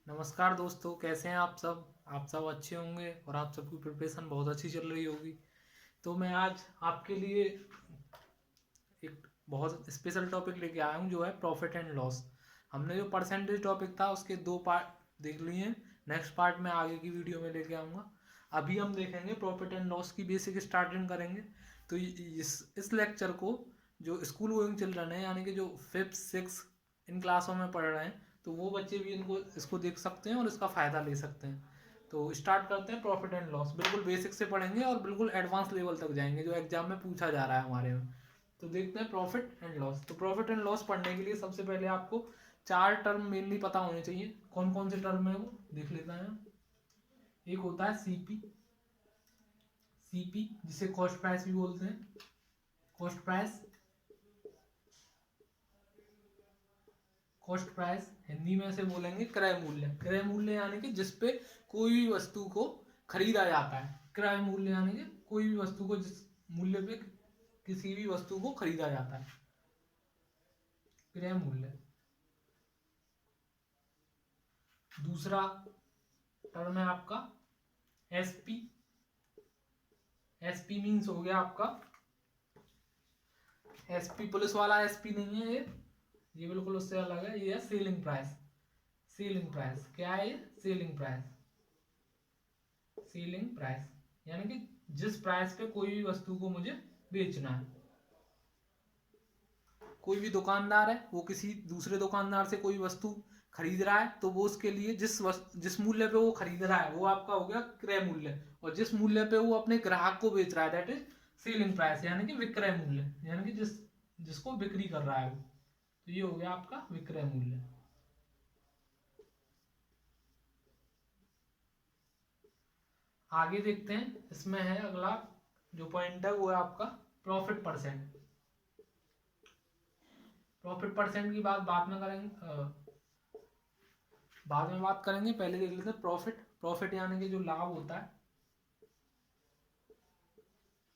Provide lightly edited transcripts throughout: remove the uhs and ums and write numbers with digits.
नमस्कार दोस्तों, कैसे हैं आप सब। आप सब अच्छे होंगे और आप सबकी प्रिपरेशन बहुत अच्छी चल रही होगी। तो मैं आज आपके लिए एक बहुत स्पेशल टॉपिक लेके आया हूँ, जो है प्रॉफिट एंड लॉस। हमने जो परसेंटेज टॉपिक था उसके 2 पार्ट देख लिए हैं। नेक्स्ट पार्ट मैं आगे की वीडियो में लेके आऊँगा। अभी हम देखेंगे प्रॉफिट एंड लॉस की बेसिक स्टार्टिंग करेंगे। तो इस लेक्चर को जो स्कूल गोइंग चिल्ड्रन है, यानी कि जो 5th 6th इन क्लासों में पढ़ रहे हैं, तो वो बच्चे भी इनको इसको देख सकते हैं और इसका फ़ायदा ले सकते हैं। तो स्टार्ट करते हैं प्रॉफिट एंड लॉस। बिल्कुल बेसिक से पढ़ेंगे और बिल्कुल एडवांस लेवल तक जाएंगे, जो एग्जाम में पूछा जा रहा है हमारे में। तो देखते हैं प्रॉफिट एंड लॉस। तो प्रॉफिट एंड लॉस पढ़ने के लिए सबसे पहले आपको 4 टर्म मेनली पता होने चाहिए। कौन कौन से टर्म है वो देख लेते हैं। एक होता है सीपी। सीपी जिसे कॉस्ट प्राइस भी बोलते हैं। Cost price, cost price Hindi में से बोलेंगे क्रय मूल्य। क्रय मूल्य यानी कि जिसपे कोई भी वस्तु को खरीदा जाता है। क्रय मूल्य यानी कि कोई भी वस्तु को जिस मूल्य पे किसी भी वस्तु को खरीदा जाता है, क्रय मूल्य। दूसरा टर्म है आपका एसपी। एसपी मीन्स हो गया आपका, एसपी पुलिस वाला एसपी नहीं है ये बिल्कुल उससे अलग है। ये है सेलिंग प्राइस। सेलिंग प्राइस क्या है? ये सेलिंग प्राइस। सेलिंग प्राइस यानी कि जिस प्राइस पे कोई भी वस्तु को मुझे बेचना है। कोई भी दुकानदार है, वो किसी दूसरे दुकानदार से कोई वस्तु खरीद रहा है, तो वो उसके लिए जिस मूल्य पे वो खरीद रहा है वो आपका हो गया क्रय मूल्य। और जिस मूल्य पे वो अपने ग्राहक को बेच रहा है, दैट इज सेलिंग प्राइस, यानी कि विक्रय मूल्य, यानी कि जिसको बिक्री कर रहा है वो। तो ये हो गया आपका विक्रय मूल्य। आगे देखते हैं, इसमें है अगला जो पॉइंट है वो है आपका प्रॉफिट परसेंट। प्रॉफिट परसेंट की बात बाद में करेंगे, बाद में बात करेंगे। पहले देख लेते हैं प्रॉफिट। प्रॉफिट यानी कि जो लाभ होता है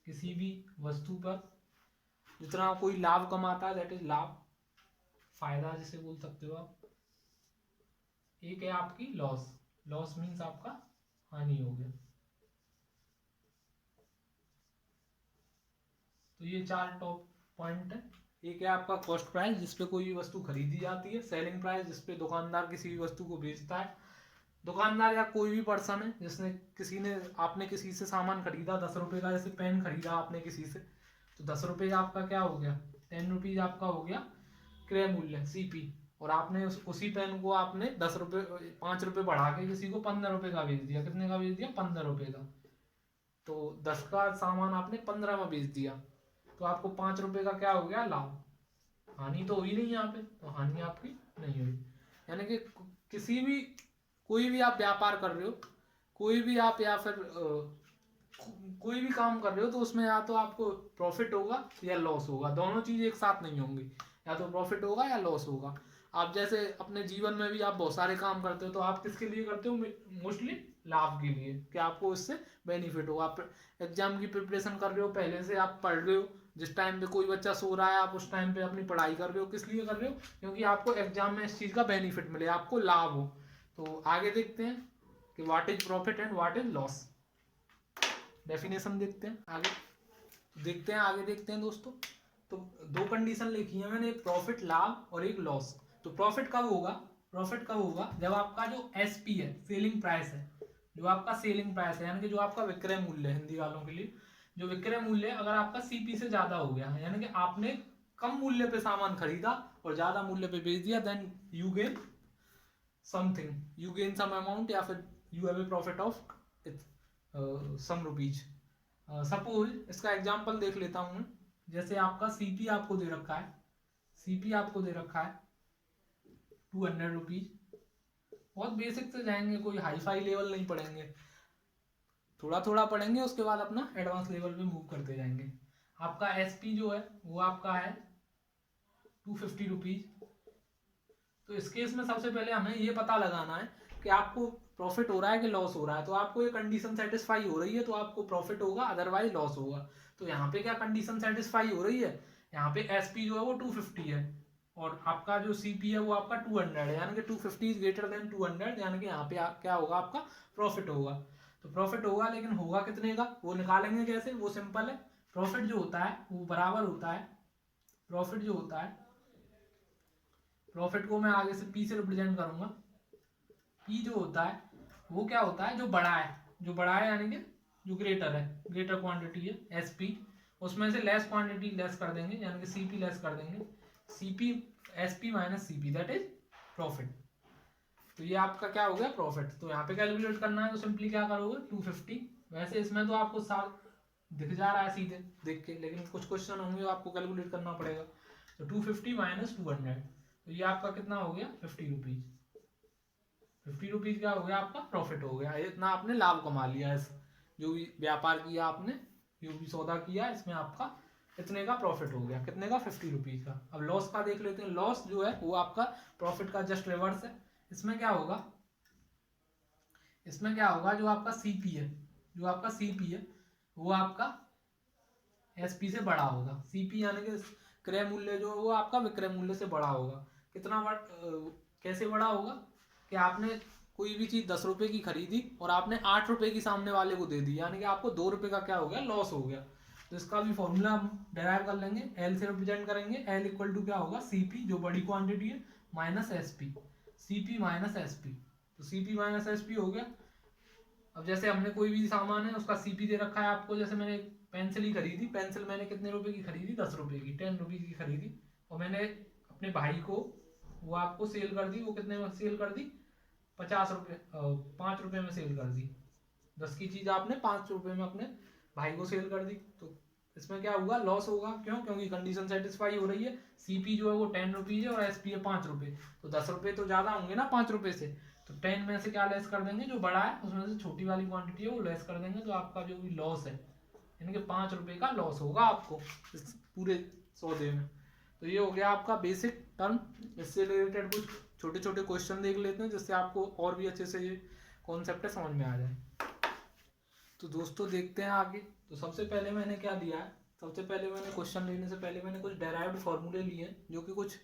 किसी भी वस्तु पर, जितना कोई लाभ कमाता है, दैट इज लाभ, फायदा जिसे बोल सकते हो आप। एक है आपकी लॉस। लॉस मीन्स आपका हानि हो गया। तो ये 4 टॉप पॉइंट है। एक है आपका कॉस्ट प्राइस, जिसपे कोई भी वस्तु खरीदी जाती है। सेलिंग प्राइस, जिसपे दुकानदार किसी भी वस्तु को बेचता है। दुकानदार या कोई भी पर्सन है जिसने आपने किसी से सामान खरीदा 10 रुपए का, जैसे पेन खरीदा आपने किसी से, तो 10 रुपए का आपका क्या हो गया, 10 रुपीज आपका हो गया क्रय मूल्य, सीपी। और आपने उसी पेन को आपने 10 रुपए 5 रुपए बढ़ा के किसी को 15 रुपए का बेच दिया। कितने का बेच दिया? 15 रुपए का। तो 10 का सामान आपने 15 में बेच दिया, तो आपको 5 रुपए का क्या हो गया? लाभ। हानि तो हुई नहीं यहाँ पे, तो हानि आपकी नहीं हुई। यानी कि किसी भी कोई भी आप व्यापार कर रहे हो, कोई भी आप या फिर कोई भी काम कर रहे हो, तो उसमें या तो आपको प्रॉफिट होगा या लॉस होगा। दोनों चीज एक साथ नहीं होंगी, या तो प्रॉफिट होगा या लॉस होगा। आप जैसे अपने जीवन में भी आप बहुत सारे काम करते हो, तो आप किसके लिए करते हो? मोस्टली लाभ के लिए, कि आपको इससे बेनिफिट हो। आप एग्जाम की प्रिपरेशन कर रहे हो, पहले से आप पढ़ रहे हो। जिस टाइम पे कोई बच्चा सो रहा है, आप उस टाइम पे अपनी पढ़ाई कर रहे हो। किस लिए कर रहे हो? क्योंकि आपको एग्जाम में इस चीज़ का बेनिफिट मिले, आपको लाभ हो। तो आगे देखते हैं कि what is profit and what is loss. Definition देखते हैं आगे। आगे देखते हैं दोस्तों। तो 2 कंडीशन लिखी है मैंने, एक प्रॉफिट लाभ और एक लॉस। तो प्रॉफिट कब होगा? प्रॉफिट कब होगा? जब आपका जो एसपी है, सेलिंग प्राइस है, जो आपका सेलिंग प्राइस है, यानी कि जो आपका विक्रय मूल्य है, हिंदी वालों के लिए जो विक्रय मूल्य, अगर आपका सीपी से ज्यादा हो गया है, यानी कि आपने कम मूल्य पे सामान खरीदा और ज्यादा मूल्य पे बेच दिया, then you gain something, you gain some amount, या फिर you have a profit of some rupees. Suppose इसका एग्जांपल देख लेता हूँ। जैसे आपका सीपी आपको दे रखा है, सीपी आपको दे रखा है 200 रुपीज। बहुत बेसिक से जाएंगे, कोई हाई फाई लेवल नहीं पढ़ेंगे, थोड़ा थोड़ा पढ़ेंगे, उसके बाद अपना एडवांस लेवल पे मूव करते जाएंगे। आपका एसपी जो है वो आपका है 250 रुपीज। तो इस केस में सबसे पहले हमें ये पता लगाना है कि आपको प्रॉफिट हो रहा है कि लॉस हो रहा है। तो आपको ये कंडीशन सेटिस्फाई हो रही है तो आपको प्रॉफिट होगा, अदरवाइज लॉस होगा। तो यहाँ पे क्या कंडीशन सेटिस्फाई हो रही है? यहाँ पे एसपी जो है वो 250 है, और आपका जो सीपी है वो आपका 200 है, यानी कि 250 इज ग्रेटर देन 200, यानी कि यहाँ पे क्या होगा, आपका प्रॉफिट होगा। तो प्रॉफिट होगा, लेकिन होगा कितने का वो निकालेंगे कैसे, वो सिंपल है। प्रॉफिट जो होता है वो बराबर होता है, प्रॉफिट जो होता है, प्रॉफिट को मैं आगे से पी से रिप्रेजेंट करूंगा। पी जो होता है वो क्या होता है, जो बड़ा है, जो बड़ा है यानी कि जो ग्रेटर है, ग्रेटर क्वांटिटी है एस पी, उसमें से लेस क्वांटिटी लेस कर देंगे, यानी कि सी पी लेस कर देंगे, C P S P minus C P, that is profit. तो ये आपका क्या हो गया, प्रॉफिट। तो यहाँ पे कैलकुलेट करना है तो सिंपली क्या करोगे, 250। वैसे इसमें तो आपको साल दिख जा रहा है सीधे देख के, लेकिन कुछ क्वेश्चन होंगे आपको कैलकुलेट करना पड़ेगा। तो 250 माइनस 200, तो ये आपका कितना हो गया, 50 रुपीज। 50 रुपीज क्या हो गया, आपका प्रॉफिट हो गया। इतना आपने लाभ कमा लिया, इस जो भी व्यापार किया आपने, जो भी सौदा किया, इसमें आपका इतने का प्रॉफिट हो गया। कितने का, 50 रुपीज का। अब लॉस का देख लेते हैं। लॉस जो है वो आपका प्रॉफिट का जस्ट रिवर्स है। इसमें क्या होगा, इसमें क्या होगा, जो आपका सीपी है, जो आपका सीपी है वो आपका एसपी से बड़ा होगा। सीपी यानी कि क्रय मूल्य जो है वो आपका विक्रय मूल्य से बड़ा होगा। कितना कैसे बड़ा होगा, कि आपने कोई भी चीज 10 रुपए की खरीदी और आपने 8 रुपए की सामने वाले को दे दी, यानी कि आपको 2 रुपए का क्या हो गया, लॉस हो गया। तो इसका भी फॉर्मूला हम डेराइव कर लेंगे, एल से रिप्रेजेंट करेंगे। एल इक्वल टू क्या होगा, सीपी जो बड़ी क्वांटिटी है minus SP, CP minus SP. तो सीपी माइनस एसपी हो गया। अब जैसे हमने कोई भी सामान है उसका सीपी दे रखा है आपको, जैसे मैंने पेंसिल ही खरीदी, पेंसिल मैंने कितने रुपए की खरीदी, 10 रुपए की, 10 रुपीज की खरीदी, और मैंने अपने भाई को वो आपको सेल कर दी, वो कितने में सेल कर दी, 50 रुपये, 5 रुपए में सेल कर दी। 10 की चीज आपने 5 रुपए में अपने भाई को सेल कर दी। तो इसमें क्या होगा, लॉस होगा। क्यों, क्योंकि कंडीशन सेटिस्फाई हो रही है। सीपी जो है वो 10 रुपीज है और एसपी है 5 रुपए, तो 10 रुपए तो ज्यादा होंगे ना 5 रुपए से। तो 10 में से क्या लेस कर देंगे, जो बड़ा है उसमें से छोटी वाली क्वांटिटी है वो लेस कर देंगे। तो आपका जो भी लॉस है, यानी कि 5 रुपए का लॉस होगा आपको इस पूरे सौदे में। तो ये हो गया आपका बेसिक टर्म। इससे रिलेटेड कुछ छोटे छोटे क्वेश्चन देख लेते हैं, जिससे आपको और भी अच्छे से ये कॉन्सेप्ट समझ में आ जाए। तो दोस्तों देखते हैं आगे। तो सबसे पहले मैंने क्या दिया है, सबसे पहले मैंने क्वेश्चन लेने से पहले मैंने कुछ डेराइव्ड फार्मूले लिए हैं, जो कि कुछ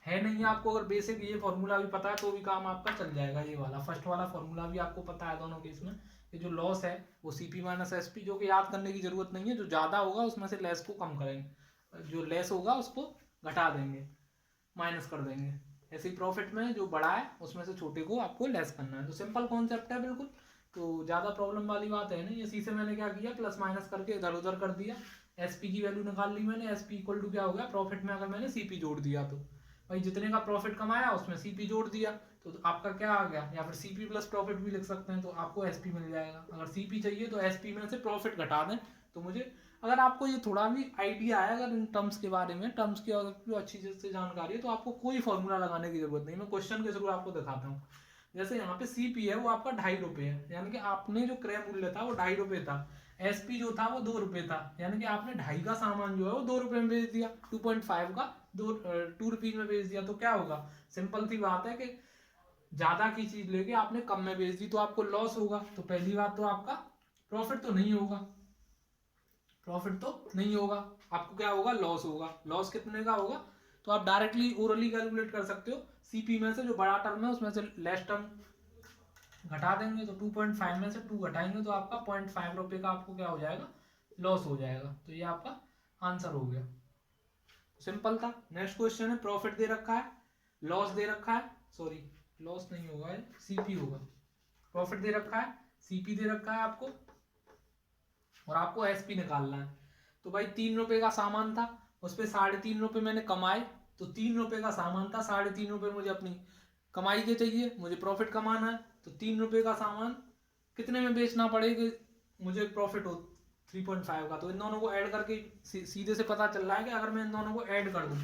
है नहीं है। आपको अगर बेसिक ये फार्मूला भी पता है तो भी काम आपका चल जाएगा। ये वाला फर्स्ट वाला फार्मूला भी आपको पता है दोनों केस में। ये जो लॉस है वो सीपी माइनस एसपी, जो कि याद करने की जरूरत नहीं है। जो ज़्यादा होगा उसमें से लेस को कम करेंगे, जो लेस होगा उसको घटा देंगे, माइनस कर देंगे। ऐसे ही प्रॉफिट में जो बड़ा है उसमें से छोटे को आपको लेस करना है। तो सिंपल कॉन्सेप्ट है बिल्कुल, तो ज़्यादा प्रॉब्लम वाली बात है नहीं। इसी से मैंने क्या किया, प्लस माइनस करके इधर उधर कर दिया। एसपी की वैल्यू निकाल ली मैंने। एसपी इक्वल टू क्या हो गया, प्रॉफिट में अगर मैंने सीपी जोड़ दिया तो भाई जितने का प्रॉफिट कमाया उसमें सीपी जोड़ दिया, तो आपका क्या आ गया, या फिर सीपी प्लस प्रॉफिट भी लिख सकते हैं, तो आपको एसपी मिल जाएगा। अगर सीपी चाहिए तो एसपी में से प्रॉफिट घटा दें। तो मुझे, अगर आपको ये थोड़ा भी आइडिया है अगर इन टर्म्स के बारे में, टर्म्स की अगर अच्छी से जानकारी है, तो आपको कोई फॉर्मूला लगाने की जरूरत नहीं। मैं क्वेश्चन के थ्रू आपको दिखाता हूँ। जैसे यहाँ पे सीपी है वो आपका 2.5 रुपए है, यानी कि आपने जो क्रय मूल्य था वो 2.5 रुपए था। एसपी जो था वो 2 रुपए था, यानी कि आपने 2.5 का सामान जो है वो 2 रुपए में बेच दिया। 2.5 का 2 रुपीज में बेच दिया। तो क्या होगा, सिंपल सी बात है कि ज्यादा की चीज लेके आपने कम में बेच दी, तो आपको लॉस होगा। तो पहली बात तो आपका प्रॉफिट तो नहीं होगा, प्रॉफिट तो नहीं होगा, आपको क्या होगा, लॉस होगा। लॉस कितने का होगा, तो आप डायरेक्टली ओरली कैलकुलेट कर सकते हो। सीपी में से जो बड़ा टर्म है उसमें से लेस टर्म घटा देंगे, तो 2.5 में से 2 घटाएंगे तो आपका 0.5 रुपए का आपको क्या हो जाएगा, लॉस हो जाएगा। तो ये आपका आंसर हो गया, सिंपल था। नेक्स्ट क्वेश्चन है, प्रॉफिट दे रखा है, लॉस दे रखा है, सॉरी लॉस नहीं होगा, सीपी होगा। प्रॉफिट दे रखा है, सीपी दे रखा है आपको, और आपको एसपी निकालना है। तो भाई 3 रुपए का सामान था, उस पर 3.5 रुपए मैंने कमाए। तो 3 रुपए का सामान था, 3.5 रुपए मुझे अपनी कमाई के चाहिए, मुझे प्रॉफिट कमाना है। तो 3 रुपए का सामान कितने में बेचना पड़ेगा, मुझे प्रॉफिट हो 3.5 का। तो इन दोनों को ऐड करके सीधे से पता चल रहा है कि अगर मैं इन दोनों को ऐड कर दूं,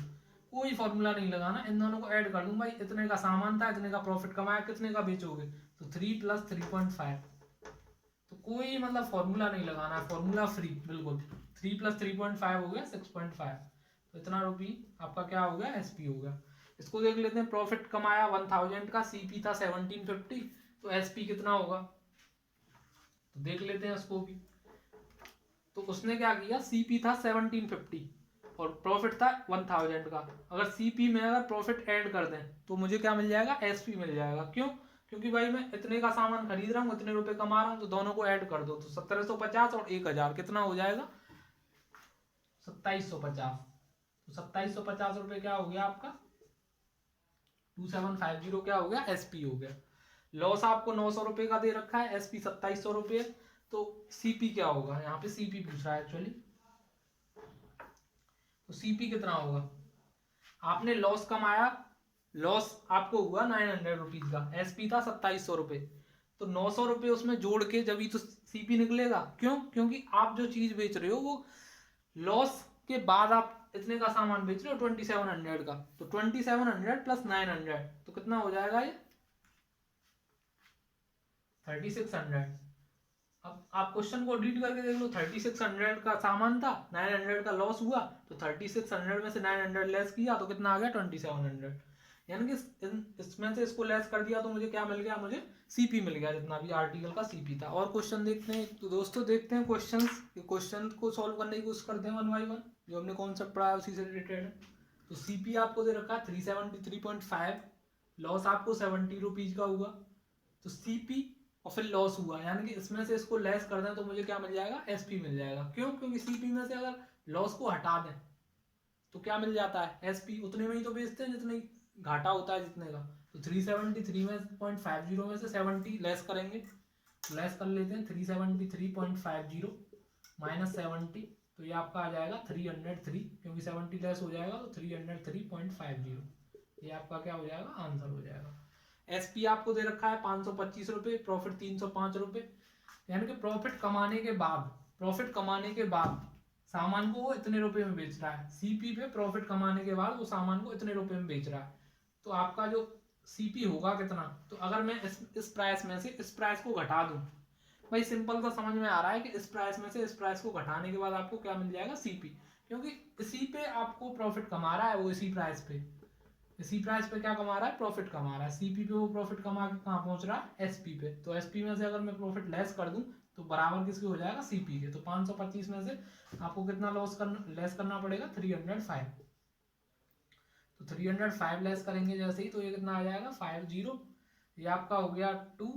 कोई फॉर्मूला नहीं लगाना, इन दोनों को ऐड कर दूं। भाई इतने का सामान था, इतने का प्रॉफिट कमाया, कितने का बेचोगे, तो 3 + 3.5। तो कोई मतलब फॉर्मूला नहीं लगाना है, फॉर्मूला फ्री बिल्कुल। 3 + 3.5 हो गया 6.5। तो इतना रुपये आपका क्या हो गया, एसपी हो गया। इसको देख लेते हैं, प्रॉफिट कमाया 1000 का, सीपी था 1750, तो एसपी कितना होगा, तो देख लेते हैं उसको भी। तो उसने क्या किया, सीपी था 1750 और प्रॉफिट था 1000 का। अगर सीपी में अगर प्रॉफिट ऐड कर दें तो मुझे क्या मिल जाएगा, एसपी मिल जाएगा। क्यों? क्योंकि भाई मैं इतने का सामान खरीद रहा हूँ, इतने रुपए कमा रहा हूँ, तो दोनों को ऐड कर दो तो 1750 और 1000 कितना हो जाएगा, 2750। तो 2750 रुपये क्या हो गया आपका, 2750 क्या हो गया, एसपी हो गया। लॉस आपको 900 रुपये का दे रखा है, एसपी 2700 रुपये, तो सीपी क्या होगा, यहाँ पे सीपी पूछ रहा है एक्चुअली। तो सीपी कितना होगा, आपने लॉस कमाया, लॉस आपको हुआ 900 रुपीज का, एसपी था 2700 रुपये, तो 900 रुपये उसमें जोड़ के जब ही तो सीपी निकलेगा। क्यों? क्योंकि आप जो चीज बेच रहे हो वो लॉस के बाद आप इतने का सामान बेच रहे हो 2700 का, तो 2700 प्लस 900 तो कितना हो जाएगा ये 3600। अब आप क्वेश्चन को रीड करके देख लो, 3600 का सामान था, 900 का लॉस हुआ, तो 3600 में से 900 लेस किया तो कितना आ गया 2700, यानी कि इसमें से इसको लेस कर दिया तो मुझे क्या मिल गया, मुझे सीपी मिल गया, जितना भी आर्टिकल का सीपी था। और क्वेश्चन देखते हैं तो दोस्तों, देखते हैं क्वेश्चन को सॉल्व करने की कोशिश करते हैं वन बाई वन, जो हमने कॉन्सेप्ट पढ़ा है उसी से रिलेटेड है। तो सीपी आपको दे रखा है 373.5, लॉस आपको 70 रुपीज का हुआ, तो सीपी और फिर लॉस हुआ, यानी कि इसमें से इसको लेस कर दें तो मुझे क्या मिल जाएगा, एसपी मिल जाएगा। क्यों? क्योंकि सीपी में से अगर लॉस को हटा दें तो क्या मिल जाता है, एसपी। उतने में ही तो बेचते हैं जितने घाटा होता है जितने का। तो 373 में 0.50 में से 70 लेस करेंगे, लेस कर लेते हैं, 373.50 माइनस 70, तो ये आपका आ जाएगा 303, क्योंकि 70 लेस हो जाएगा तो 303.50, ये आपका क्या हो जाएगा, आंसर हो जाएगा। एसपी आपको दे रखा है 525 रुपये, प्रॉफिट 305 रुपये, यानी कि प्रॉफिट कमाने के बाद सामान को वो इतने रुपए में बेच रहा है। सीपी पे प्रॉफिट कमाने के बाद वो सामान को इतने रुपए में बेच रहा है, तो आपका जो सीपी होगा कितना। तो अगर मैं इस प्राइस में से इस प्राइस को घटा दूं, भाई सिंपल सा समझ में आ रहा है कि इस प्राइस में से इस प्राइस को घटाने के बाद आपको क्या मिल जाएगा, सीपी, क्योंकि इसी पे आपको प्रॉफिट कमा रहा है वो, इसी प्राइस पे क्या कमा रहा है, प्रॉफिट कमा रहा है। सीपी पे वो प्रॉफिट कमा के कहाँ पहुंच रहा है, एसपी पे। तो एसपी में से अगर मैं प्रॉफिट लेस कर दूं तो बराबर किसके हो जाएगा, सीपी के। तो 525 में से आपको कितना लेस करना पड़ेगा, 305। तो 305 लेस करेंगे जैसे ही, तो ये कितना आ जाएगा 50, ये आपका हो गया 2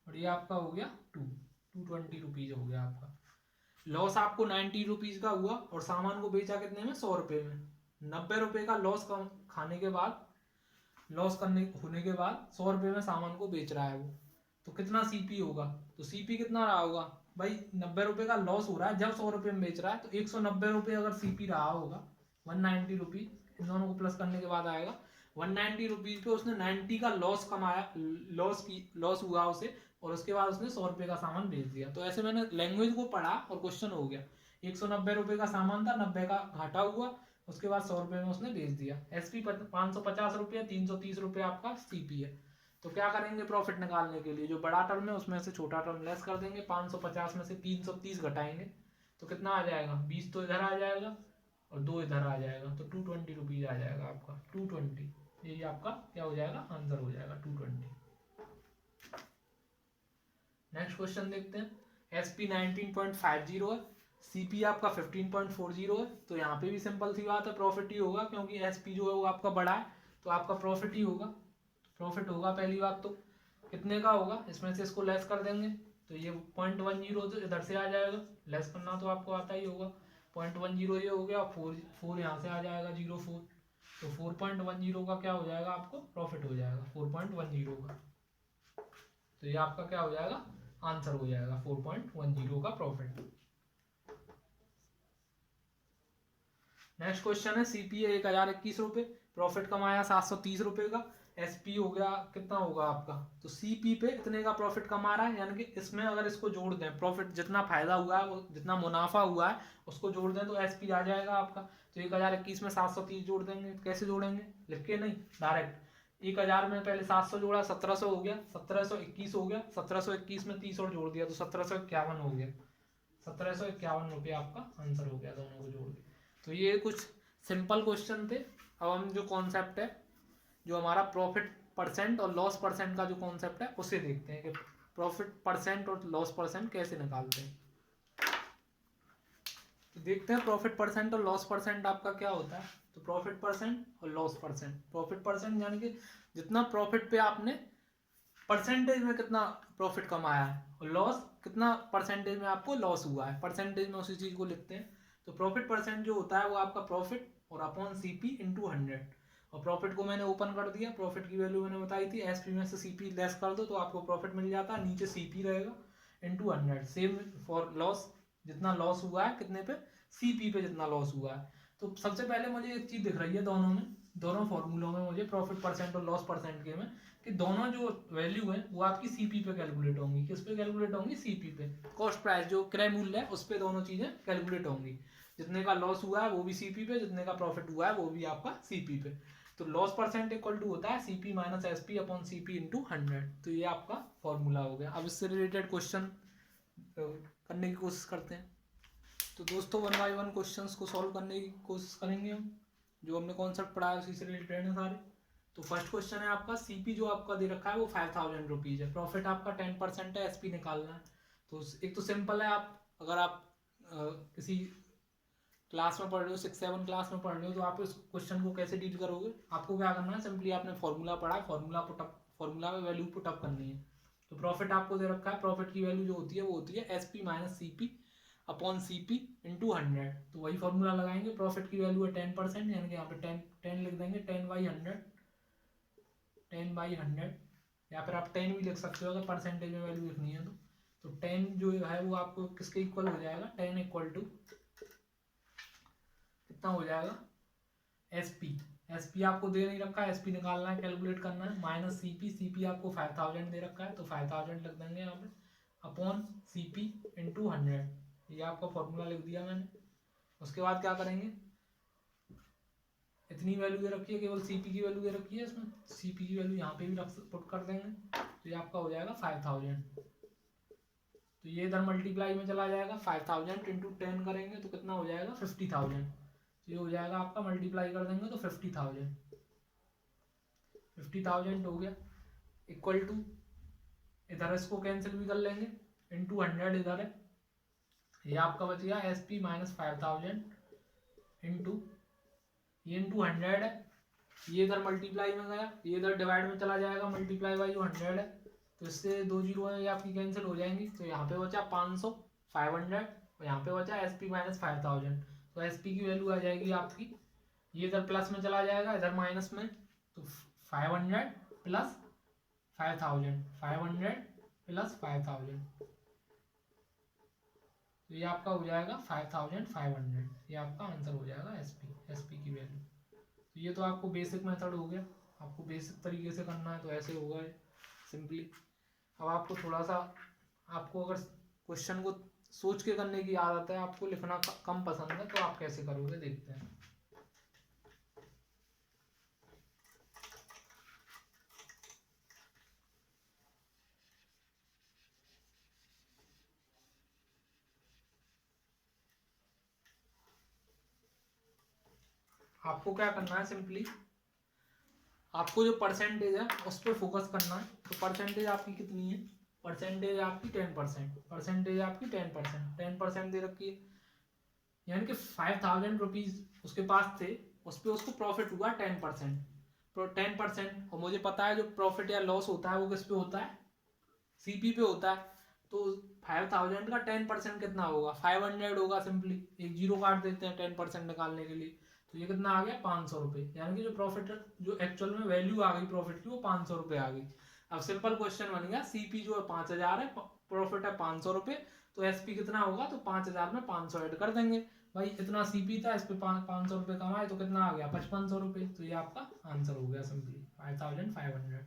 और ये आपका हो गया 220 रुपीज हो गया आपका। लॉस आपको 90 रुपीज का हुआ और सामान को बेचा कितने में, 100 रुपये में। 90 रुपये का लॉस खाने के बाद, लॉस होने के बाद 100 रुपये में सामान को बेच रहा है वो, तो कितना सीपी होगा। तो सीपी कितना रहा होगा भाई, 90 रुपये का लॉस हो रहा है जब 100 रुपये में बेच रहा है, तो 190 रुपये अगर सीपी रहा होगा, 190 रुपीज, इन दोनों को प्लस करने के बाद आएगा 190 रुपीज पे उसने 90 का लॉस कमाया, लॉस हुआ उसे, और उसके बाद उसने 100 रुपये का सामान बेच दिया। तो ऐसे मैंने लैंग्वेज को पढ़ा और क्वेश्चन हो गया। 190 रुपये का सामान था, 90 का घाटा हुआ, उसके बाद 100 रुपये में उसने बेच दिया। एसपी 550 रुपये, 330 रुपये आपका सीपी है। तो क्या करेंगे प्रॉफिट निकालने के लिए, जो बड़ा टर्म है उसमें से छोटा टर्म लेस कर देंगे, 550 में से 330 घटाएंगे तो कितना आ जाएगा, 20 तो इधर आ जाएगा और 2 इधर आ जाएगा, तो 220 रुपीज आ जाएगा आपका, 220, ये आपका क्या हो जाएगा, आंसर हो जाएगा 220। नेक्स्ट क्वेश्चन देखते हैं। एसपी 19.50 है, सीपी आपका 15.40 है, तो यहाँ पे भी सिंपल सी बात है, प्रॉफिट ही होगा, क्योंकि एसपी जो है वो आपका बड़ा है तो आपका प्रॉफिट ही होगा, प्रॉफिट होगा। पहली बात तो कितने का होगा, इसमें से इसको लेस कर देंगे तो ये 0.10 तो इधर से आ जाएगा, लेस करना तो आपको आता ही होगा। 0.10 ये हो गया, 4 यहाँ से आ जाएगा 04, तो 4.10 का क्या हो जाएगा, आपको प्रॉफिट हो जाएगा 4.10 का। तो ये आपका क्या हो जाएगा, आंसर हो जाएगा 4.10 का प्रॉफिट। नेक्स्ट क्वेश्चन है, सीपीए 1021 रुपये, प्रॉफिट कमाया 730 रुपये का, एसपी हो गया कितना होगा आपका, तो सीपी पे इतने का प्रॉफिट कमा रहा है, यानी कि इसमें अगर इसको जोड़ दें, प्रॉफिट जितना फायदा हुआ है, जितना मुनाफा हुआ है उसको जोड़ दें तो एसपी आ जाएगा आपका। तो 1021 में 730 जोड़ देंगे, कैसे जोड़ेंगे, लिख के नहीं, डायरेक्ट 1000 में पहले 700 जोड़ा, 1700 हो गया, 1721 हो गया, 1721 में 30 और जोड़ दिया तो 1751 हो गया, 1751 रुपये आपका आंसर हो गया दोनों को जोड़ के। तो ये कुछ सिंपल क्वेश्चन थे। अब हम जो कॉन्सेप्ट है, जो हमारा प्रॉफिट परसेंट और लॉस परसेंट का जो कॉन्सेप्ट है उसे देखते हैं कि प्रॉफिट परसेंट और लॉस परसेंट कैसे निकालते हैं। तो देखते हैं प्रॉफिट परसेंट और लॉस परसेंट आपका क्या होता है। तो प्रॉफिट परसेंट और लॉस परसेंट, प्रॉफिट परसेंट यानी कि जितना प्रॉफिट पे आपने परसेंटेज में कितना प्रॉफिट कमाया है, और लॉस कितना परसेंटेज में आपको लॉस हुआ है, परसेंटेज में उसी चीज को लिखते हैं। तो प्रॉफिट परसेंट जो होता है वो आपका प्रॉफिट और अपॉन सीपी इंटू 100, और प्रॉफिट को मैंने ओपन कर दिया, प्रॉफिट की वैल्यू मैंने बताई थी, एसपी में से सीपी लेस कर दो तो आपको प्रॉफिट मिल जाता है, नीचे सीपी रहेगा इंटू 100। सेम फॉर लॉस, जितना लॉस हुआ है कितने पे, सीपी पे जितना लॉस हुआ है। तो सबसे पहले मुझे एक चीज दिख रही है दोनों में, दोनों फॉर्मूलों में मुझे प्रॉफिट परसेंट और लॉस परसेंट के में, कि दोनों जो वैल्यू है वो आपकी सीपी पे कैलकुलेट होंगी। किस पे कैलकुलेट होंगी, सीपी पे, कॉस्ट प्राइस जो क्रय मूल्य है उस पे दोनों चीजें कैलकुलेट होंगी। जितने का लॉस हुआ है वो भी सीपी पे, जितने का प्रॉफिट हुआ है वो भी आपका सीपी पे। तो लॉस परसेंट इक्वल टू होता है CP minus SP upon CP into 100। तो ये आपका फॉर्मूला हो गया। अब इससे रिलेटेड क्वेश्चन करने की कोशिश करते हैं। तो दोस्तों 1 बाय 1 क्वेश्चंस को सॉल्व करने की कोशिश करेंगे हम, जो हमने कॉन्सेप्ट पढ़ा है उसी से रिलेटेड है सारे। तो फर्स्ट क्वेश्चन है आपका, सीपी जो आपका दे रखा है वो 5000 रुपीज है, प्रॉफिट आपका 10% है, एसपी निकालना है। तो एक तो सिंपल है, आप अगर आप किसी क्लास में पढ़ रहे हो, 6-7 क्लास में पढ़ रहे हो, तो आप इस क्वेश्चन को कैसे डील करोगे। आपको क्या करना है, सिंपली आपने फॉर्मूला पढ़ा है, फॉर्मूला में वैल्यू पुट अप करनी है। तो प्रॉफिट आपको दे रखा है, प्रॉफिट की वैल्यू जो होती है वो होती है SP minus CP upon CP into 100। तो वही फॉर्मूला लगाएंगे, प्रॉफिट की वैल्यू है 10%, यानी कि यहाँ पे 10 लिख देंगे, 10/100, 10/100, या फिर आप 10 भी लिख सकते हो अगर परसेंटेज में वैल्यू लिखनी है तो 10 जो है वो आपको किसके इक्वल हो जाएगा, 10 इक्वल टू कितना हो जाएगा, एसपी, एसपी आपको दे नहीं रखा है, एसपी निकालना है, कैलकुलेट करना है, माइनस सीपी, सीपी आपको 5000 दे रखा है तो 5000 लिख देंगे यहाँ पे, अपॉन सीपी इंटू 100। ये आपका फॉर्मूला लिख दिया मैंने। उसके बाद क्या करेंगे, इतनी वैल्यू दे रखी है, केवल सीपी की वैल्यू दे रखी है, इसमें सीपी की वैल्यू यहाँ पे भी पुट कर देंगे, तो ये आपका हो जाएगा 5000। तो ये इधर मल्टीप्लाई में चला जाएगा, 5000 इंटू 10 करेंगे तो कितना हो जाएगा, 50000। ये हो जाएगा आपका, मल्टीप्लाई कर देंगे तो 50000, 50000 हो गया, इक्वल टू, इधर इसको कैंसिल भी कर लेंगे, इंटू 100 इधर है, ये आपका बच गया एस पी माइनस 5000 इंटू, ये इंटू 100 है, ये इधर मल्टीप्लाई में गया, ये इधर डिवाइड में चला जाएगा, मल्टीप्लाई बाई जो 100 है, तो इससे 2 जीरो है ये आपकी कैंसिल हो जाएंगी। तो यहाँ पे बचा 500, 500, और यहाँ पे बचा एस पी माइनस 5000। तो एस पी की वैल्यू आ जाएगी आपकी, ये इधर प्लस में चला जाएगा, इधर माइनस में, तो 500 प्लस 5000, 500 प्लस 5000, तो ये आपका हो जाएगा 5500। ये आपका आंसर हो जाएगा एसपी की वैल्यू। तो ये तो आपको बेसिक मेथड हो गया, आपको बेसिक तरीके से करना है तो ऐसे होगा सिंपली। अब आपको थोड़ा सा, आपको अगर क्वेश्चन को सोच के करने की आदत है, आपको लिखना कम पसंद है, तो आप कैसे करोगे देखते हैं। आपको क्या करना है, सिंपली आपको जो परसेंटेज है उस पर फोकस करना है। तो परसेंटेज आपकी कितनी है, परसेंटेज आपकी 10%, परसेंटेज आपकी 10%, 10% दे रखी है, यानी कि 5000 रुपीज उसके पास थे, उस पर उसको प्रॉफिट हुआ 10%, तो 10%, और मुझे पता है जो प्रॉफिट या लॉस होता है वो किस पे होता है, सीपी पे होता है। तो 5000 का 10% कितना होगा, 500 होगा, सिंपली एक जीरो काट देते हैं 10% निकालने के लिए, तो ये कितना आ गया, 500 रुपये, यानी कि जो प्रॉफिट, जो एक्चुअल में वैल्यू आ गई प्रॉफिट की वो 500 रुपये आ गई। अब सिंपल क्वेश्चन बन गया, सीपी जो है 5000 है, प्रॉफिट है 500 रुपये, तो एसपी कितना होगा, तो 5000 में 500 ऐड कर देंगे, भाई इतना सीपी था, इस पे 500 रुपये कमाए तो कितना आ गया, 5500 रुपये। तो ये आपका आंसर हो गया सिंपली 5500।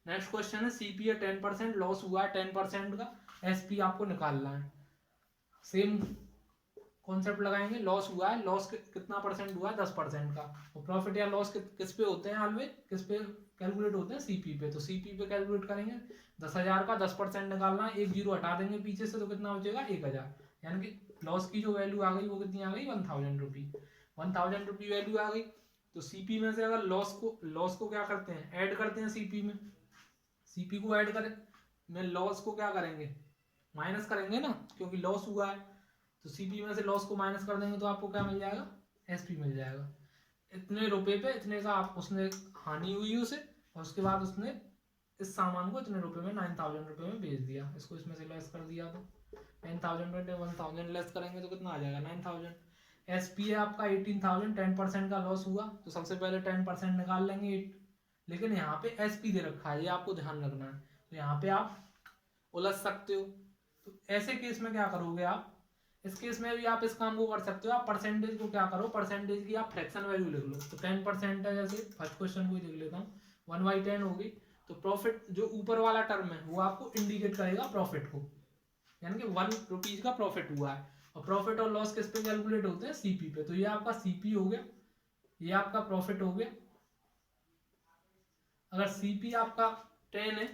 नेक्स्ट क्वेश्चन है, सीपी है 10%, लॉस हुआ है 10% का, एसपी आपको निकालना है। सेम कॉन्सेप्ट लगाएंगे, लॉस हुआ है, लॉस कितना परसेंट हुआ है, 10% का, और प्रॉफिट या लॉस किस पे होते हैं ऑलवेज, किस पे कैलकुलेट होते हैं, सीपी पे। तो सीपी पे कैलकुलेट करेंगे, 10,000 का 10% निकालना है, एक जीरो हटा देंगे पीछे से तो कितना बचेगा, 1000, यानी कि लॉस की जो वैल्यू आ गई वो कितनी आ गई, 1000 रुपी, 1000 रुपी वैल्यू आ गई। तो सीपी में से अगर लॉस को क्या करते हैं, ऐड करते हैं सीपी में, सीपी को ऐड करें में लॉस को क्या करेंगे, माइनस करेंगे ना, क्योंकि लॉस हुआ है। तो सीपी में से लॉस को माइनस कर देंगे तो आपको क्या मिल जाएगा, एसपी मिल जाएगा। इतने रुपए पे इतने का आप उसने हानि हुई उसे, और उसके बाद उसने इस सामान को इतने रुपए में 9000 रुपये में बेच दिया, इसको इसमें से लेस कर दिया तो 9000 में 1000 लेस करेंगे तो कितना आ जाएगा 9000। एसपी है आपका 18000, 10% का लॉस हुआ तो सबसे पहले 10% निकाल लेंगे, लेकिन यहाँ पे एसपी दे रखा है, ये आपको ध्यान रखना है, तो यहाँ पे आप उलझ सकते हो। तो ऐसे केस में क्या करोगे आप, इस केस में भी आप इस काम को कर सकते हो, आप परसेंटेज को क्या करो, परसेंटेज की आप फ्रैक्शन वैल्यू लिख लो। तो 10% है, जैसे फर्स्ट क्वेश्चन को ही लिख लेता हूँ, 1/10 होगी। तो प्रॉफिट जो ऊपर वाला टर्म है वो आपको इंडिकेट करेगा प्रॉफिट को, यानी कि 1 रुपीज का प्रॉफिट हुआ है, और प्रॉफिट और लॉस किस पे कैलकुलेट होते हैं, सीपी पे। तो ये आपका सीपी हो गया, ये आपका प्रॉफिट हो गया। अगर सीपी आपका 10 है,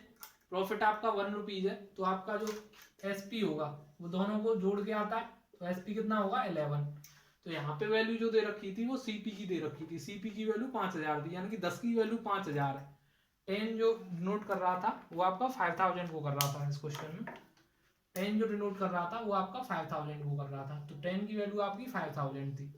प्रॉफिट आपका 1 रुपीज है, तो आपका जो एसपी होगा वो दोनों को जोड़ के आता है, तो एसपी कितना होगा 11। तो यहाँ पे वैल्यू जो दे रखी थी वो सीपी की दे रखी थी, सीपी की वैल्यू 5000 थी, यानी कि 10 की वैल्यू 5000 है। 10 जो नोट कर रहा था वो आपका 5000 को कर रहा था इस क्वेश्चन में, 10 जो डिनोट कर रहा था वो आपका 5000 को कर रहा था, तो 10 की वैल्यू आपकी 5000 थी,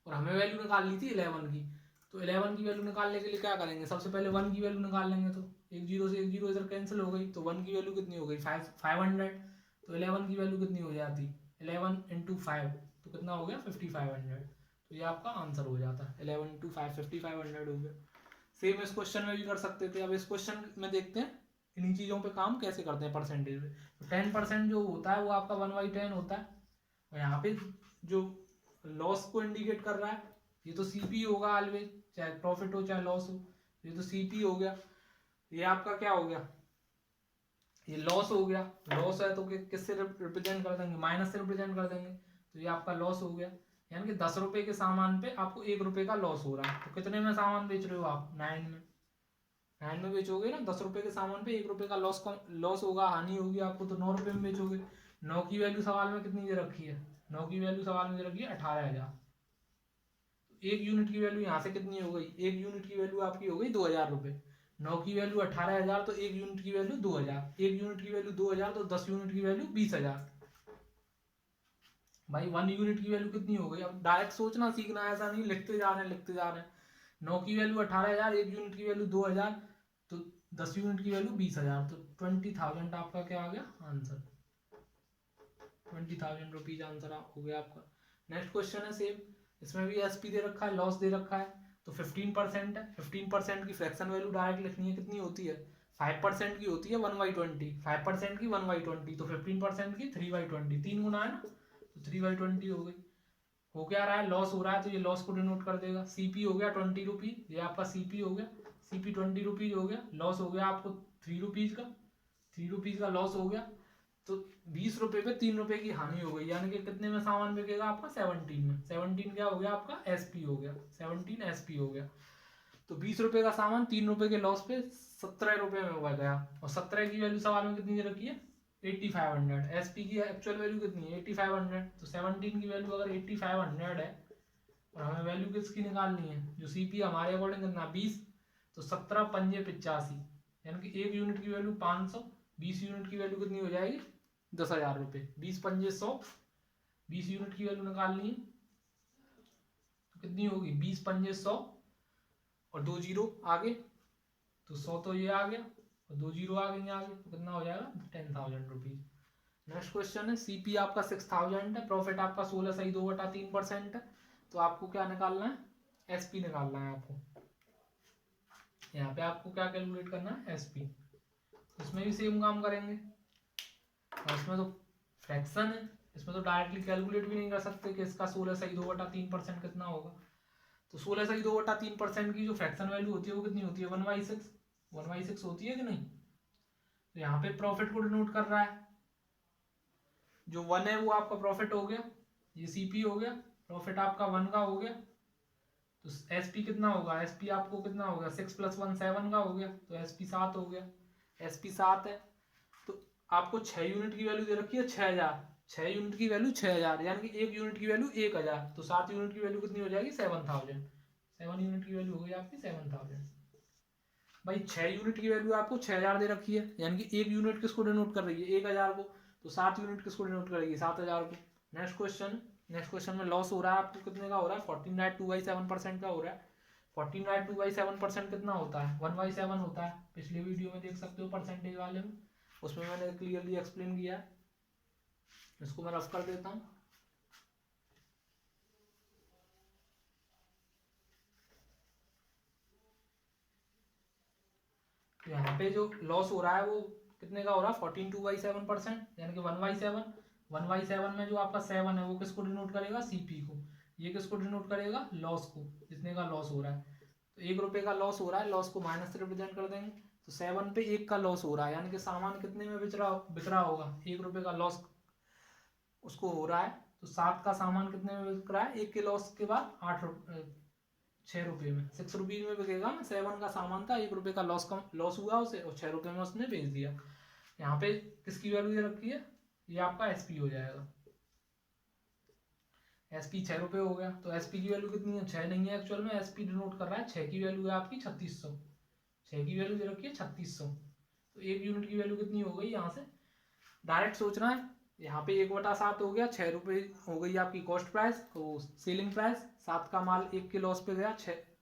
और हमें वैल्यू निकालनी थी 11 की। तो 11 की वैल्यू निकालने के लिए क्या करेंगे, सबसे पहले 1 की वैल्यू निकाल लेंगे, तो एक जीरो से एक जीरो इधर कैंसिल हो गई, तो 1 की वैल्यू कितनी हो गई 500, तो 11 की वैल्यू कितनी हो जाती 11 इंटू 5, तो कितना हो गया 5500। तो ये आपका आंसर हो जाता है 11 इंटू 5 5500 हो गया। सेम इस क्वेश्चन में भी कर सकते थे। अब इस क्वेश्चन में देखते हैं इन्हीं चीज़ों पे काम कैसे करते हैं परसेंटेज में। तो 10% जो होता है वो आपका 1/10 होता है, और यहाँ पे जो लॉस को इंडिकेट कर रहा है ये तो सीपी होगा ऑलवेज, चाहे प्रॉफिट हो चाहे लॉस हो, ये तो सीपी हो गया। ये आपका क्या हो गया, ये लॉस हो गया, लॉस है तो किससे रिप्रेजेंट कर देंगे, माइनस से रिप्रेजेंट कर देंगे, तो ये आपका लॉस हो गया। यानी कि 10 रुपए के सामान पे आपको 1 रुपए का लॉस हो रहा है, तो कितने में सामान बेच रहे हो आप 9 में बेचोगे ना, 10 रुपए के सामान पे 1 रुपए का लॉस होगा, हानि होगी आपको, तो 9 रुपए में बेचोगे। 9 की वैल्यू सवाल में कितनी दे रखी है, 9 की वैल्यू सवाल में दे रखी है 18000। एक यूनिट की वैल्यू यहाँ से कितनी हो गई, एक यूनिट की वैल्यू आपकी हो गई 2000 रुपये। 9 की वैल्यू 18000, तो एक यूनिट की वैल्यू 2000, एक यूनिट की वैल्यू 2000, तो 10 यूनिट की वैल्यू 20000। भाई 1 यूनिट की वैल्यू कितनी हो गई, अब डायरेक्ट सोचना सीखना है, ऐसा नहीं लिखते जा रहे हैं लिखते जा रहे हैं। 9 की वैल्यू 18000, एक यूनिट की वैल्यू 2000, तो 10 यूनिट की वैल्यू 20000, तो 20000 आपका क्या आ गया आंसर, 20000 रुपीज आंसर हो गया आपका। नेक्स्ट क्वेश्चन है सेम, इसमें भी एसपी दे रखा है, लॉस दे रखा है, तो 15% है, 15% की फ्रैक्शन वैल्यू डायरेक्ट लिखनी है, कितनी होती है 5% की होती है 1/20, 5% की 1/20, तो 15% की 3/20, 3 गुना है ना, तो 3/20 हो गई। हो क्या रहा है, लॉस हो रहा है, तो ये लॉस को डिनोट कर देगा, सीपी हो गया 20 रुपीज, ये आपका सीपी हो गया, सीपी 20 रुपीज हो गया, लॉस हो गया आपको 3 रुपीज का, 3 रुपीज का लॉस हो गया, तो 20 रुपए पे 3 रुपए की हानि हो गई, यानी कि कितने में सामान बिकेगा आपका 17 में, 17 क्या हो गया आपका एसपी हो गया, 17 एसपी हो गया। तो 20 रुपए का सामान 3 रुपए के लॉस पे 17 रुपए में हो गया, और 17 की वैल्यू सवाल में कितनी दे रखी है 8500, एसपी की एक्चुअल वैल्यू कितनी है 8500, तो 17 की वैल्यू अगर 8500 है और हमें वैल्यू किसकी निकालनी है, जो सीपी हमारे अकॉर्डिंग कितना 20, तो 17 पंजे 85, यानी कि एक यूनिट की वैल्यू 500, 20 यूनिट की वैल्यू कितनी हो जाएगी 10,000 रुपये, 20 पंजे 100, 20 यूनिट की वैल्यू निकालनी है तो कितनी होगी 20 पंजे 100 और 2 जीरो आगे, तो 100 तो ये आ गया और 2 जीरो आ गए आगे, तो कितना हो जाएगा 10,000 रुपीज। नेक्स्ट क्वेश्चन है, सीपी आपका 6000 है, प्रॉफिट आपका 16/2/3% है, तो आपको क्या निकालना है एसपी निकालना है आपको। यहाँ पे आपको क्या कैलकुलेट करना है एसपी, इसमें भी सेम काम करेंगे, और इसमें तो फ्रैक्शन है, इसमें तो डायरेक्टली कैलकुलेट भी नहीं कर सकते कि इसका 16/2/3% कितना होगा। तो 16/2/3% की जो फ्रैक्शन वैल्यू होती है वो कितनी होती है 1/6, 1/6 होती है कि नहीं। तो यहाँ पे प्रॉफिट को डिनोट कर रहा है, जो 1 है वो आपका प्रॉफिट हो गया, ये सीपी हो गया, प्रॉफिट आपका 1 का हो गया, तो एसपी कितना होगा, एसपी आपको कितना होगा 6 + 1 7 का हो गया, तो एसपी 7 हो गया, एसपी 7 है। तो आपको 6 यूनिट की वैल्यू दे रखी है 6000, 6 यूनिट की वैल्यू 6000, यानी कि 1 यूनिट की वैल्यू 1000, तो 7 यूनिट की वैल्यू कितनी हो जाएगी 7000, 7 यूनिट की वैल्यू हो गई आपकी 7000। भाई 6 यूनिट की वैल्यू आपको 6000 दे रखी है, यानी कि 1 यूनिट किसको डिनोट कर रही है 1000 को, तो 7 यूनिट किसको डिनोट करेगी, 7,000 रुपये। नेक्स्ट क्वेश्चन में लॉस हो रहा है आपको कितने का हो रहा है, 14/2/7% का हो रहा है। 14/2/7% कितना होता है, 1/7 होता है। पिछले वीडियो में देख सकते हो परसेंटेज वाले में, उसमें मैंने क्लियरली एक्सप्लेन किया है। इसको मैं रफ कर देता हूँ। तो यहाँ पे जो लॉस हो रहा है वो कितने का हो रहा है, 14/2/7%, यानी कि 1/7। 1/7 में जो आपका 7 है वो किसको डिनोट करेगा, सीपी को। ये किसको डिनोट करेगा, लॉस को, जितने का लॉस हो रहा है। तो 1 रुपये का लॉस हो रहा है, लॉस को माइनस से रिप्रेजेंट कर देंगे। तो 7 पे 1 का लॉस हो रहा है, यानी कि सामान कितने में बिक रहा होगा, 1 रुपये का लॉस उसको हो रहा है। तो 7 का सामान कितने में बिक रहा है, 1 के लॉस के बाद 6 रुपये में, 6 रुपीज में बिकेगा। 7 का सामान था, 1 रुपये का लॉस हुआ उसे, और 6 रुपये में उसने बेच दिया। यहाँ पे किसकी वैल्यू ये रखी है, ये आपका एसपी हो जाएगा। एसपी 6 रुपये हो गया। तो एसपी की वैल्यू कितनी है, 6 नहीं है एक्चुअल में, एसपी डिनोट कर रहा है 6 की वैल्यू है आपकी 3600। 6 की वैल्यू दे रखी है 3600। तो 1 यूनिट की वैल्यू कितनी हो गई, यहाँ से डायरेक्ट सोचना है। यहाँ पे 1/7 हो गया, 6 रुपये हो गई आपकी कॉस्ट प्राइस, तो सेलिंग प्राइस। 7 का माल 1 के लॉस पे गया,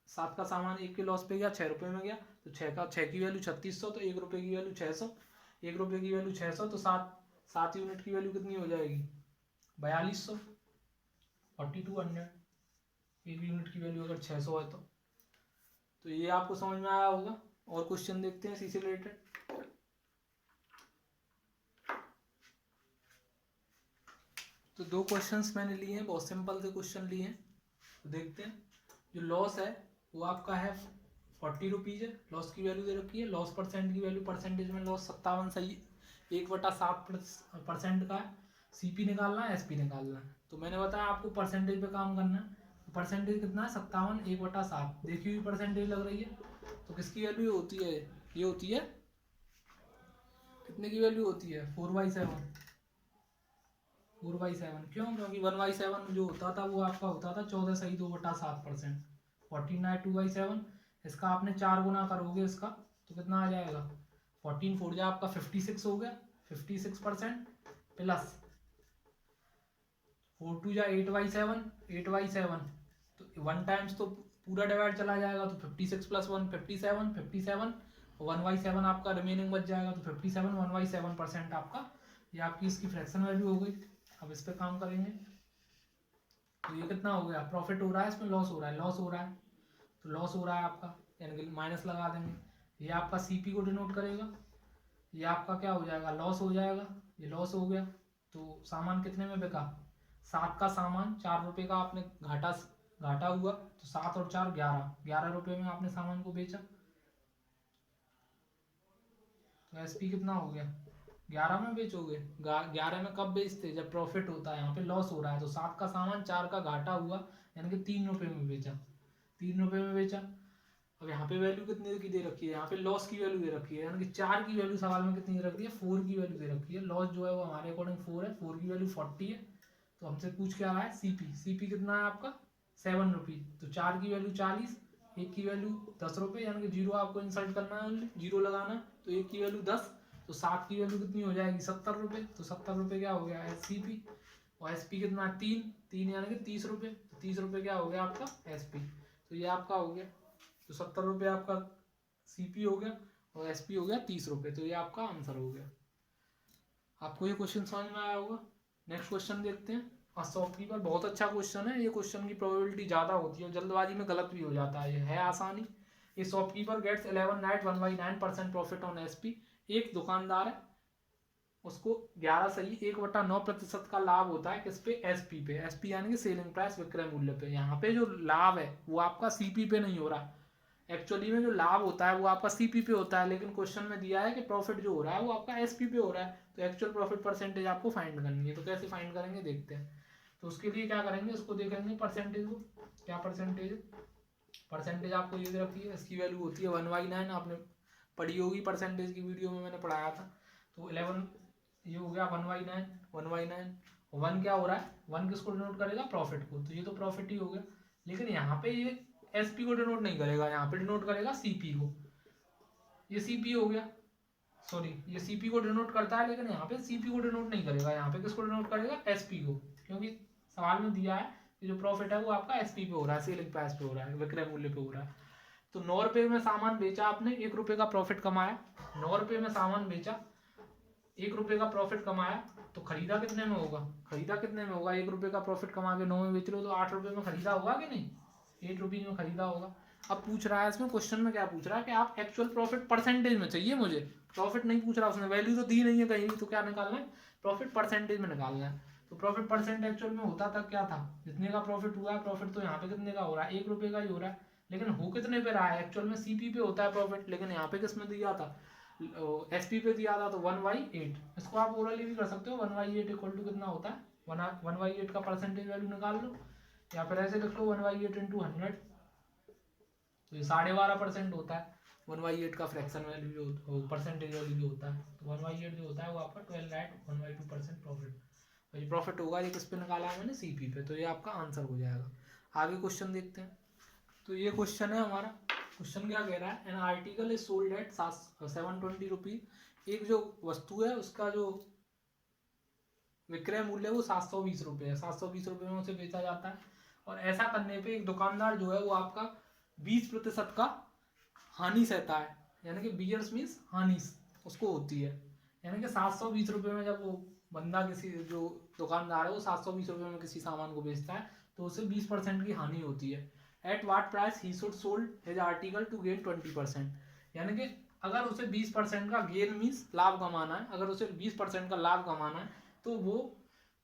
7 का सामान 1 के लॉस पे गया, 6 रुपये में गया। तो 6 की वैल्यू 3600, तो 1 रुपये की वैल्यू 600। 1 रुपये की वैल्यू 600, तो 7 यूनिट की वैल्यू कितनी हो जाएगी, 4200, 4200। 1 यूनिट की वैल्यू अगर 600 है तो ये आपको समझ में आया होगा। और क्वेश्चन देखते हैं इसी से रिलेटेड। तो 2 क्वेश्चंस मैंने लिए हैं, बहुत सिंपल से क्वेश्चन लिए हैं। तो देखते हैं। जो लॉस है वो आपका है 40 रुपीज़ है, लॉस की वैल्यू दे रखी है। लॉस परसेंट की वैल्यू, परसेंटेज में लॉस 57 सही है, 1/7% का है। सीपी निकालना है, एसपी निकालना है। तो मैंने बताया आपको परसेंटेज पे काम करना है। तो परसेंटेज कितना है, 57, 1/7 देखी हुई परसेंटेज लग रही है। तो किसकी वैल्यू होती है, ये होती है, कितने की वैल्यू होती है, 4/7। 4/7 क्यों, क्योंकि 1/7 जो होता था वो आपका होता था 14 सही 2/7%। 14/2/7, इसका आपने 4 गुना करोगे इसका, तो कितना आ जाएगा, 14 4 जा आपका 56 हो गया, 56% प्लस 4 2 जा 8/7, 8/7। तो 1 टाइम्स तो पूरा डिवाइड चला जाएगा, तो 56 + 1 57, 57 और 1/7 आपका रिमेनिंग बच जाएगा। तो 57 1/7% आपका, ये आपकी इसकी फ्रैक्शन वैल्यू हो गई। अब इस पे काम करेंगे। तो ये कितना हो गया, प्रॉफिट हो रहा है, इसमें लॉस हो रहा है, लॉस हो रहा है। तो लॉस हो रहा है आपका, यानी कि माइनस लगा देंगे। ये आपका सीपी को डिनोट करेगा। ये आपका क्या हो जाएगा, लॉस हो जाएगा। ये लॉस हो गया। तो सामान कितने में बिका, 7 का सामान 4 रुपये का आपने घाटा हुआ। तो 7 और 4 11 रुपये में आपने सामान को बेचा। तो एसपी कितना हो गया, 11 में बेचोगे। 11 में कब बेचते, जब प्रॉफिट होता है। यहाँ पे लॉस हो रहा है, तो 7 का सामान 4 का घाटा हुआ, यानी कि 3 रुपये में बेचा, 3 रुपये में बेचा। अब यहाँ पे वैल्यू कितने की दे रखी है, यहाँ पे लॉस की वैल्यू दे रखी है, यानी कि 4 की वैल्यू सवाल में कितनी दे रखी है, 4 की वैल्यू दे रखी है। लॉस जो है वो हमारे अकॉर्डिंग 4 है, 4 की वैल्यू 40 है। तो हमसे पूछ क्या रहा है, सीपी कितना है आपका, 7 रुपीज़। तो 4 की वैल्यू 40, 1 की वैल्यू 10 रुपये, यानी कि 0 आपको इंसल्ट करना है, 0 लगाना। तो 1 की वैल्यू 10, तो 7 की वैल्यू कितनी हो जाएगी, 70 रुपये। तो 70 रुपये क्या हो गया, एससीपी। और एसपी कितना, 3 यानी कि 30 रुपये। तो 30 रुपये क्या हो गया आपका एसपी। तो ये आपका हो गया। तो 70 रुपये आपका सीपी हो गया, और एसपी हो गया 30 रुपये। तो ये आपका आंसर हो गया। आपको ये क्वेश्चन समझ में आया होगा। नेक्स्ट क्वेश्चन देखते हैं। शॉपकीपर बहुत अच्छा क्वेश्चन है। ये क्वेश्चन की प्रोबेबिलिटी ज़्यादा होती है, जल्दबाजी में गलत भी हो जाता है। ये है आसानी। ये शॉपकीपर गेट्स 11 नाइट 1/9% प्रॉफिट ऑन एसपी। एक दुकानदार है, उसको 11 सही 1/9% का लाभ होता है किस पे, एसपी पे। एसपी यानी कि सेलिंग प्राइस, विक्रय मूल्य पे। यहाँ पे जो लाभ है वो आपका सीपी पे नहीं हो रहा। एक्चुअली में जो लाभ होता है वो आपका सीपी पे होता है, लेकिन क्वेश्चन में दिया है कि प्रॉफिट जो हो रहा है वो आपका एसपी पे हो रहा है। तो एक्चुअल प्रॉफिट परसेंटेज आपको फाइंड करनी है। तो कैसे फाइंड करेंगे देखते हैं। तो उसके लिए क्या करेंगे, उसको देखेंगे परसेंटेज को, क्या परसेंटेज। परसेंटेज आपको ये रखी है, इसकी वैल्यू होती है 1/9। आपने पढ़ी होगी परसेंटेज की वीडियो में, मैंने पढ़ाया था। तो 11 ये हो गया 1/9, 1/9। 1 क्या हो रहा है, 1 किसको डिनोट करेगा, प्रॉफिट को। तो ये तो प्रॉफिट ही हो गया। लेकिन यहाँ पे ये एसपी को डिनोट नहीं करेगा, यहाँ पे डिनोट करेगा सीपी को। ये सीपी हो गया, सॉरी ये सीपी को डिनोट करता है, लेकिन यहाँ पे सीपी को डिनोट नहीं करेगा, यहाँ पे किसको डिनोट करेगा, एसपी को, क्योंकि सवाल में दिया है कि जो प्रॉफिट है वो आपका एसपी पे हो रहा है, सेलिंग प्राइस पे हो रहा है, विक्रय मूल्य पे हो रहा है। तो 9 रुपये में सामान बेचा आपने, 1 रुपये का प्रॉफिट कमाया। 9 रुपये में सामान बेचा, 1 रुपये का प्रॉफिट कमाया, तो खरीदा कितने में होगा, खरीदा कितने में होगा, 1 रुपये का प्रॉफिट कमा के 9 में बेच रहे हो तो 8 रुपये में खरीदा होगा कि नहीं, 8 रुपीज में खरीदा होगा। अब पूछ रहा है इसमें, क्वेश्चन में क्या पूछ रहा है कि आप एक्चुअल प्रॉफिट परसेंटेज में चाहिए मुझे, प्रॉफिट नहीं पूछ रहा, उसने वैल्यू तो दी नहीं है कहीं भी, तो क्या निकालना है, प्रॉफिट परसेंटेज में निकालना है। तो प्रॉफिट परसेंट एक्चुअल में होता था क्या था, जितने का प्रॉफिट हुआ है, प्रॉफिट तो यहाँ पे कितने का हो रहा है, 1 रुपये का ही हो रहा है, लेकिन हो कितने पे रहा है, एक्चुअल में सीपी पे होता है प्रॉफिट, लेकिन यहाँ पे किस में दिया था, एसपी पे दिया था, तो 1/8। इसको आप ओरली भी कर सकते हो, 1/8 इक्वल टू कितना होता है, 1/8 का परसेंटेज वैल्यू निकाल लो, या फिर ऐसे लिख लो 1/8 इंटू 100, तो ये 12.5% होता है। 1/8 का फ्रैक्शन वैल्यू जो परसेंटेज वैल्यू जो होता है, तो 1/8 जो होता है वो आपका 12.1/2% प्रॉफिट, तो ये प्रॉफिट होगा, ये किस पे निकाला है मैंने, सीपी पे, तो ये आपका आंसर हो जाएगा। आगे क्वेश्चन देखते हैं। तो ये क्वेश्चन है हमारा, क्वेश्चन क्या कह रहा है, an article is sold at 720 rupees, एक जो वस्तु है उसका जो विक्रय मूल्य है वो 720 रुपये है, 720 रुपये में उसे बेचा जाता है, और ऐसा करने पे एक दुकानदार जो है वो आपका 20% का हानि सहता है, यानी कि बियर्स मीन्स हानि उसको होती है, यानी कि 720 रुपये में जब वो बंदा किसी जो दुकानदार है वो 720 रुपये में किसी सामान को बेचता है, तो उसे 20% की हानि होती है। At what price he should sold his article to gain 20%, यानी कि अगर उसे 20% का गेन मीन्स लाभ कमाना है, अगर उसे 20% का लाभ कमाना है तो वो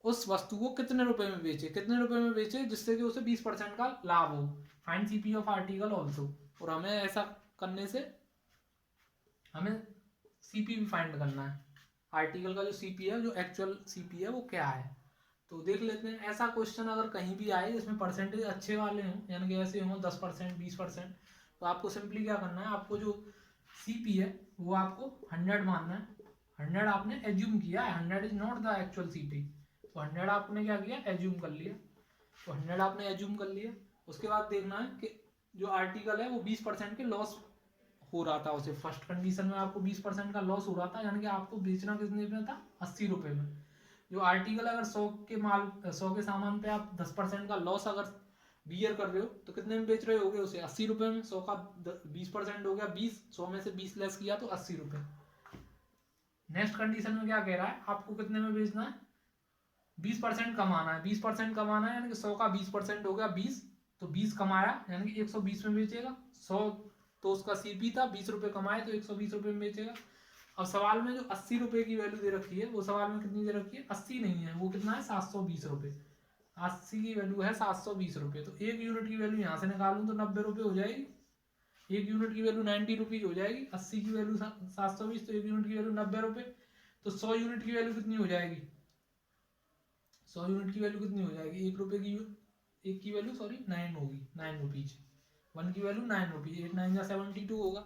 उस वस्तु को कितने रुपए में बेचे, कितने रुपए में बेचे जिससे कि उसे 20% का लाभ हो। Find CP of article also, और हमें ऐसा करने से हमें सीपी भी फाइंड करना है, आर्टिकल का जो सीपी है, जो एक्चुअल सीपी है वो क्या है। तो देख लेते हैं, ऐसा क्वेश्चन अगर कहीं भी आए जिसमें परसेंटेज अच्छे वाले हों, यानी कि ऐसे हों 10%, 20%, तो आपको सिंपली क्या करना है, आपको जो सीपी है वो आपको 100 मानना है। 100 आपने एज्यूम किया है, 100 is not the actual CP, तो 100 आपने क्या किया, एज्यूम कर लिया, तो 100 आपने एज्यूम कर लिया। उसके बाद देखना है कि जो आर्टिकल है वो 20% के लॉस हो रहा था, उसे फर्स्ट कंडीशन में आपको 20% का लॉस हो रहा था, यानी कि आपको बेचना कितने में था, 80 रुपये में। जो आर्टिकल अगर 100 के सामान पे आप 10% का लॉस अगर बियर कर रहे हो तो कितने में बेच रहे होगे उसे, 80 रुपये में। 100 का 20% हो गया 20, 100 में से 20 लेस किया तो 80 रुपये। नेक्स्ट कंडीशन में क्या कह रहा है, आपको कितने में बेचना है, 20% कमाना है, 20% कमाना है, यानी कि 100 का 20% हो गया 20, तो 20 कमाया यानी कि 120 में बेचेगा। 100 तो उसका सीपी था, 20 रुपये कमाए तो 120 रुपये में बेचेगा। अब सवाल में जो 80 रुपये की वैल्यू दे रखी है, वो सवाल में कितनी दे रखी है, 80 नहीं है, वो कितना है, 720 रुपये। 80 की वैल्यू है 720 रुपये, तो एक यूनिट की वैल्यू यहाँ से निकालूं तो 90 रुपये हो जाएगी, एक यूनिट की वैल्यू 90 रुपीज हो जाएगी। 80 की वैल्यू 720, तो एक यूनिट की वैल्यू 90 रुपये, तो 100 यूनिट की वैल्यू कितनी हो जाएगी, 100 यूनिट की वैल्यू कितनी हो जाएगी, 1 रुपये की, एक की वैल्यू सॉरी 9 होगी, 9 रुपीज, 1 की वैल्यू 9 रुपीज, 8 9 या 72 होगा,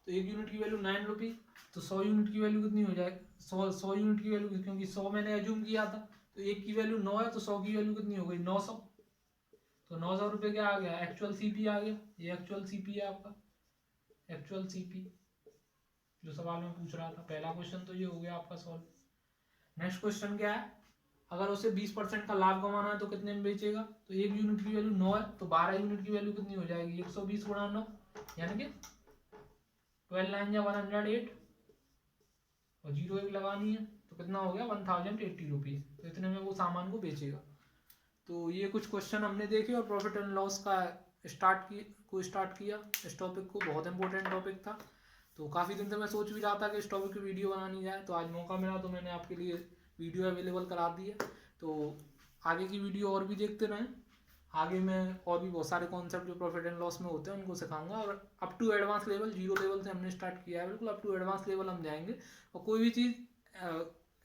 तो एक यूनिट की वैल्यू 9 रुपीज, तो 100 यूनिट की वैल्यू कितनी हो जाएगी, 100 यूनिट की वैल्यू, क्योंकि 100 मैंने एज्यूम किया था, तो एक की वैल्यू 9 है, तो 100 की वैल्यू कितनी हो गई, 900, तो 900 रुपये क्या आ गया, एक्चुअल सीपी आ गया, ये एक्चुअल सीपी है आपका, एक्चुअल सीपी जो सवाल में पूछ रहा था। पहला क्वेश्चन तो ये हो गया आपका सॉल्व। नेक्स्ट क्वेश्चन क्या है, अगर उसे 20% का लाभ कमाना है तो कितने में बेचेगा, तो एक यूनिट की वैल्यू 9 है, तो 12 यूनिट की वैल्यू कितनी हो जाएगी, 120 गुणा 9, यानी कि 12 9 या 108, और 0 एक लगानी है, तो कितना हो गया 1080 रुपीज, तो इतने में वो सामान को बेचेगा। तो ये कुछ क्वेश्चन हमने देखे और प्रॉफिट एंड लॉस का स्टार्ट किया। इस टॉपिक को बहुत इंपॉर्टेंट टॉपिक था, तो काफ़ी दिन से मैं सोच भी रहा था कि इस टॉपिक की वीडियो बनानी जाए, तो आज मौका मिला तो मैंने आपके लिए वीडियो अवेलेबल करा दी है। तो आगे की वीडियो और भी देखते रहें, आगे मैं और भी बहुत सारे कॉन्सेप्ट जो प्रॉफिट एंड लॉस में होते हैं उनको सिखाऊंगा, और up to advance level, 0 level से हमने स्टार्ट किया है, बिल्कुल अप टू एडवांस लेवल हम जाएंगे। और कोई भी चीज़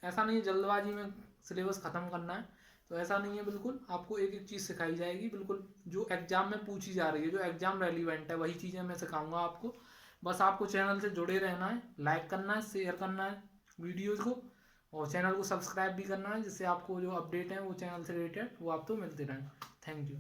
ऐसा नहीं है जल्दबाजी में सिलेबस ख़त्म करना है, तो ऐसा नहीं है, बिल्कुल आपको एक एक चीज़ सिखाई जाएगी, बिल्कुल जो एग्जाम में पूछी जा रही है, जो एग्जाम रेलिवेंट है वही चीज़ें मैं सिखाऊंगा आपको। बस आपको चैनल से जुड़े रहना है, लाइक करना है, शेयर करना है वीडियोज़ को, और चैनल को सब्सक्राइब भी करना है, जिससे आपको जो अपडेट है वो चैनल से रिलेटेड वो आपको मिलते रहें। Thank you.